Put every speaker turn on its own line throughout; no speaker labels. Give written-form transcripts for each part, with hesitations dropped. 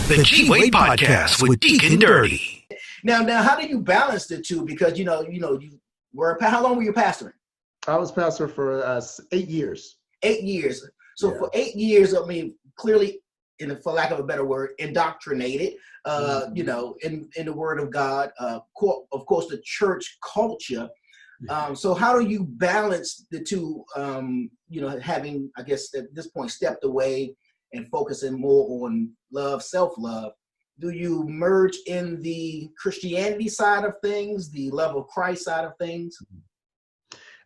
The G Wade Podcast with Deacon Dirty.
Now, how do you balance the two? Because you were how long were you pastoring?
I was pastor for 8 years.
8 years. So
Yeah.
for 8 years, I mean, clearly, for lack of a better word, indoctrinated. In the Word of God. Of course, the church culture. So how do you balance the two? Having, I guess, at this point, stepped away and focusing more on love, self-love. Do you merge in the Christianity side of things, the love of Christ side of things?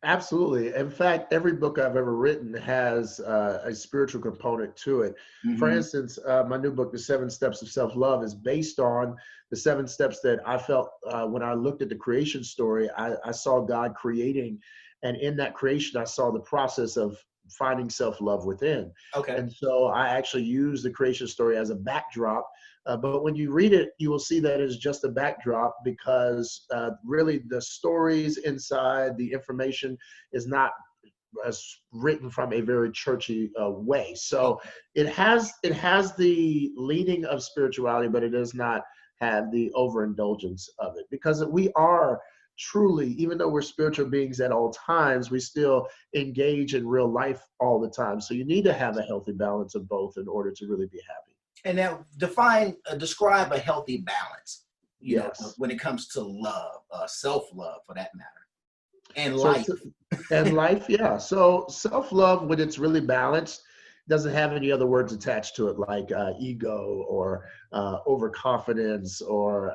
Absolutely. In fact, every book I've ever written has a spiritual component to it. For instance, my new book, The 7 Steps of Self-Love, is based on the 7 steps that I felt when I looked at the creation story. I saw God creating, and in that creation, I saw the process of finding self-love within.
Okay.
And so I actually use the creation story as a backdrop. But when you read it, you will see that it's just a backdrop because really the stories inside, the information is not as written from a very churchy way. So it has the leaning of spirituality, but it does not have the overindulgence of it, because we are truly, even though we're spiritual beings at all times, we still engage in real life all the time. So you need to have a healthy balance of both in order to really be happy.
And now describe a healthy balance, when it comes to love, self-love for that matter, and life.
And life, yeah. So self-love, when it's really balanced, doesn't have any other words attached to it, like ego or overconfidence or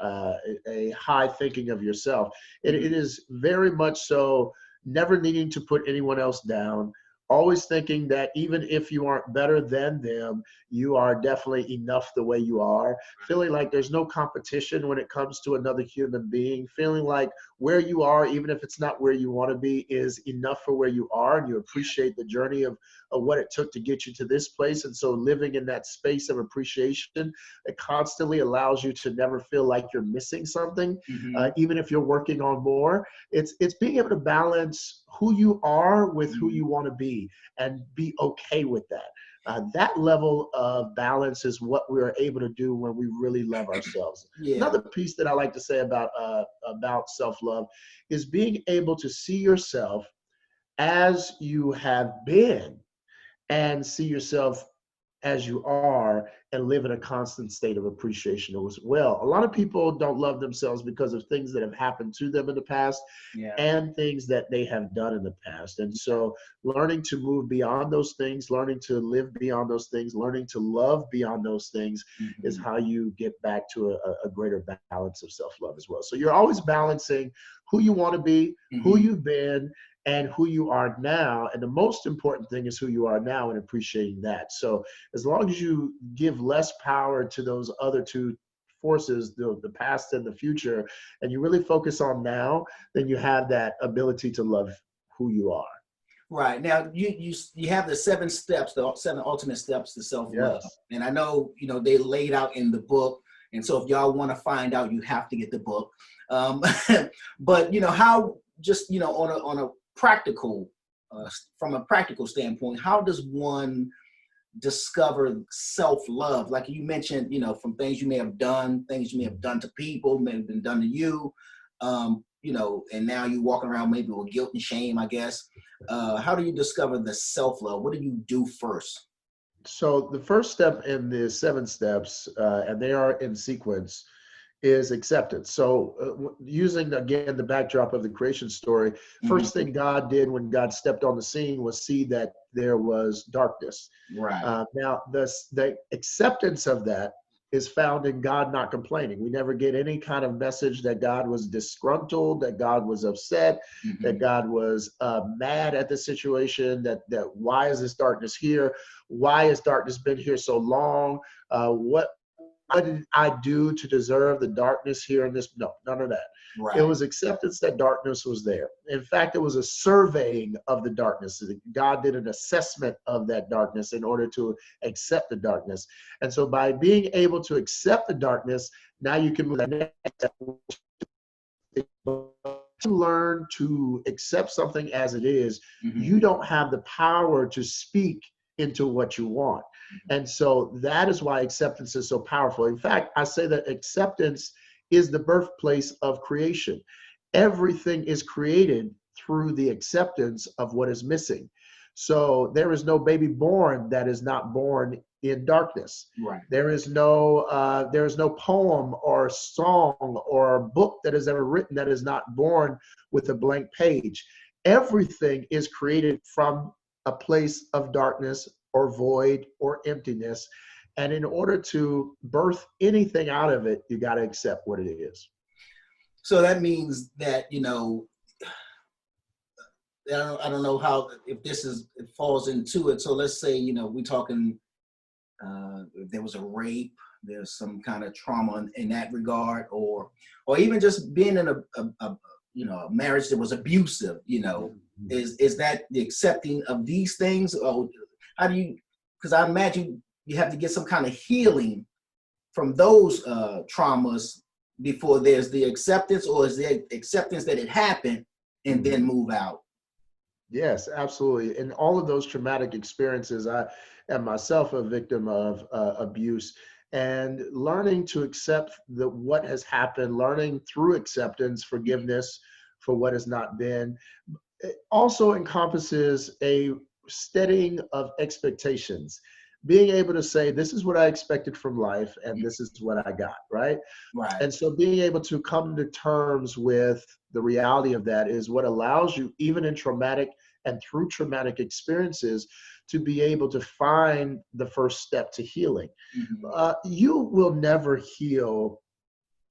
a high thinking of yourself. It is very much so never needing to put anyone else down, always thinking that even if you aren't better than them, you are definitely enough the way you are, feeling like there's no competition when it comes to another human being, feeling like where you are, even if it's not where you want to be, is enough for where you are, and you appreciate the journey of what it took to get you to this place. And so living in that space of appreciation, it constantly allows you to never feel like you're missing something, even if you're working on more. It's being able to balance who you are with who you want to be, and be okay with that. That level of balance is what we're able to do when we really love ourselves.
Yeah.
Another piece that I like to say about self-love is being able to see yourself as you have been and see yourself as you are, and live in a constant state of appreciation as well. A lot of people don't love themselves because of things that have happened to them in the past, and things that they have done in the past. And so learning to move beyond those things, learning to live beyond those things, learning to love beyond those things is how you get back to a greater balance of self-love as well. So you're always balancing who you want to be, who you've been, and who you are now. And the most important thing is who you are now, and appreciating that. So as long as you give less power to those other two forces, the past and the future, and you really focus on now, then you have that ability to love who you are.
Right. Now, you have the 7 steps, the 7 ultimate steps to self-love.
Yes.
And I know, they laid out in the book. And so if y'all want to find out, you have to get the book. But, how just, on a practical, from a practical standpoint, how does one discover self-love? Like you mentioned, from things you may have done, things you may have done to people, may have been done to you, and now you're walking around maybe with guilt and shame, I guess. How do you discover the self-love? What do you do first?
So the first step in the 7 steps, and they are in sequence, is acceptance. So using, again, the backdrop of the creation story, first thing God did when God stepped on the scene was see that there was darkness.
Right.
Now, the acceptance of that is found in God not complaining. We never get any kind of message that God was disgruntled, that God was upset, that God was mad at the situation, that why is this darkness here? Why has darkness been here so long? What did I do to deserve the darkness here in this? No, none of that.
Right.
It was acceptance that darkness was there. In fact, it was a surveying of the darkness. God did an assessment of that darkness in order to accept the darkness. And so by being able to accept the darkness, now you can move to the next step. To learn to accept something as it is, you don't have the power to speak into what you want. And so that is why acceptance is so powerful. In fact, I say that acceptance is the birthplace of creation. Everything is created through the acceptance of what is missing. So there is no baby born that is not born in darkness.
Right.
There is no poem or song or book that is ever written that is not born with a blank page. Everything is created from a place of darkness or void or emptiness. And in order to birth anything out of it, you got to accept what it is.
So that means that, you know, I don't know how, if it falls into it. So let's say, you know, we're talking, if there was a rape, there's some kind of trauma in that regard, or even just being in a marriage that was abusive, you know, is that the accepting of these things? Or how do you, because I imagine you have to get some kind of healing from those traumas before there's the acceptance, or is the acceptance that it happened and then move out?
Yes, absolutely. And all of those traumatic experiences, I am myself a victim of abuse, and learning to accept what has happened, learning through acceptance, forgiveness for what has not been. It also encompasses a setting of expectations, being able to say, this is what I expected from life, and this is what I got, right?
Right.
And so being able to come to terms with the reality of that is what allows you, even in traumatic and through traumatic experiences, to be able to find the first step to healing. You will never heal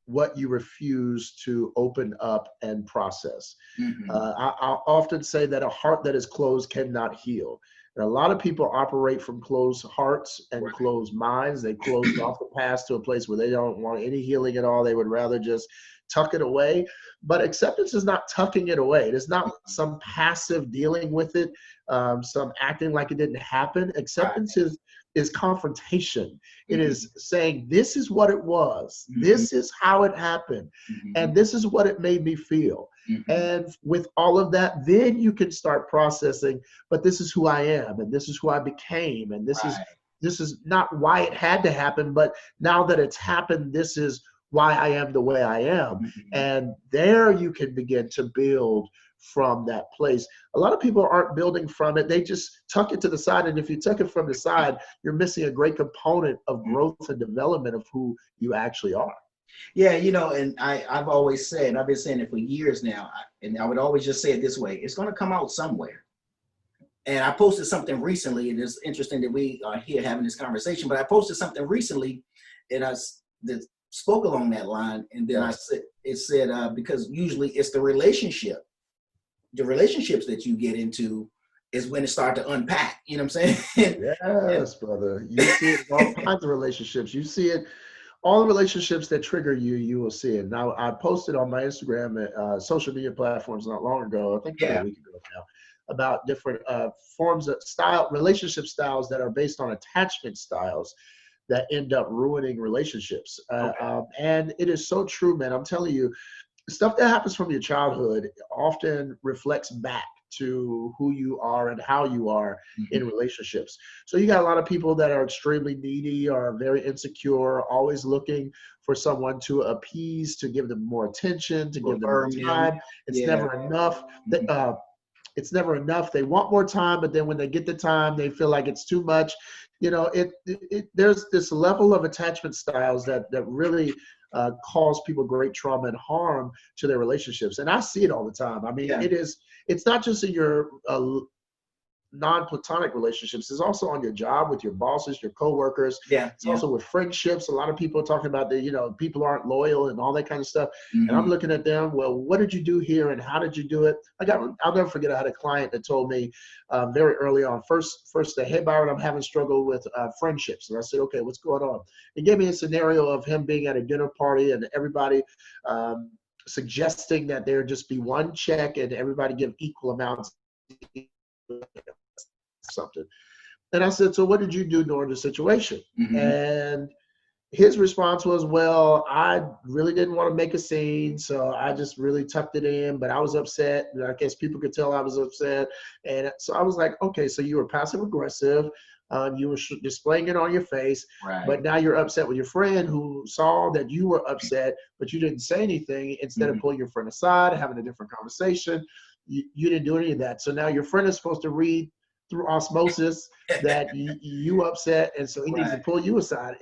what you refuse to open up and process. I often say that a heart that is closed cannot heal. And a lot of people operate from closed hearts and closed minds. They closed off the past to a place where they don't want any healing at all. They would rather just tuck it away. But acceptance is not tucking it away. It is not some passive dealing with it, some acting like it didn't happen. Acceptance is confrontation. It is saying, this is what it was. This is how it happened. And this is what it made me feel. And with all of that, then you can start processing, but this is who I am, and this is who I became, and this is not why it had to happen, but now that it's happened, this is why I am the way I am. And there you can begin to build from that place. A lot of people aren't building from it. They just tuck it to the side. And if you tuck it from the side, you're missing a great component of growth and development of who you actually are.
Yeah, you know, and I've always said, I've been saying it for years now, and I would always just say it this way: it's going to come out somewhere. And I posted something recently, and it's interesting that we are here having this conversation, but I posted something recently and that spoke along that line. And then it said, because usually it's the relationships that you get into is when it starts to unpack, you know what I'm saying?
Yes, brother. You see it in all kinds of relationships. You see it, all the relationships that trigger you, you will see it. Now, I posted on my Instagram, social media platforms not long ago, I think about a week ago now, about different forms of relationship styles that are based on attachment styles that end up ruining relationships. And it is so true, man. I'm telling you, stuff that happens from your childhood often reflects back to who you are and how you are in relationships. So you got a lot of people that are extremely needy or very insecure, always looking for someone to appease, to give them more attention, to give them more time. It's never enough. It's never enough. They want more time, but then when they get the time, they feel like it's too much. You know, there's this level of attachment styles that really cause people great trauma and harm to their relationships. And I see it all the time. I mean, it's not just in your non-platonic relationships. It's also on your job with your bosses, your coworkers. It's also with friendships. A lot of people are talking about that, you know, people aren't loyal and all that kind of stuff. And I'm looking at them, well, what did you do here and how did you do it? I'll never forget, I had a client that told me very early on, first day, hey, Byron, I'm having struggle with friendships. And I said, okay, what's going on? He gave me a scenario of him being at a dinner party and everybody suggesting that there just be one check and everybody give equal amounts something. And I said, so what did you do during the situation? And his response was, well, I really didn't want to make a scene, so I just really tucked it in, but I was upset. And I guess people could tell I was upset. And so I was like, okay, so you were passive aggressive. You were displaying it on your face, but now you're upset with your friend who saw that you were upset, but you didn't say anything. Instead of pulling your friend aside, having a different conversation, you didn't do any of that. So now your friend is supposed to read through osmosis that you upset, and so he needs to pull you aside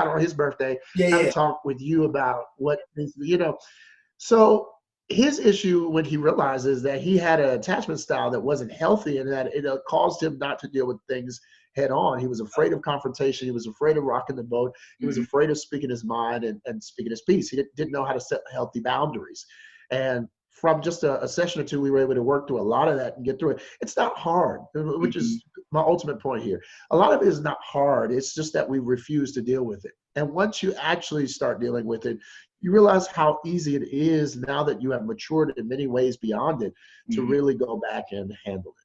on his birthday, have a talk with you about what, So his issue when he realizes that he had an attachment style that wasn't healthy and that it caused him not to deal with things head on. He was afraid of confrontation. He was afraid of rocking the boat. He was afraid of speaking his mind and speaking his piece. He didn't know how to set healthy boundaries. And from just a session or two, we were able to work through a lot of that and get through it. It's not hard, which is my ultimate point here. A lot of it is not hard. It's just that we refuse to deal with it. And once you actually start dealing with it, you realize how easy it is now that you have matured in many ways beyond it to really go back and handle it.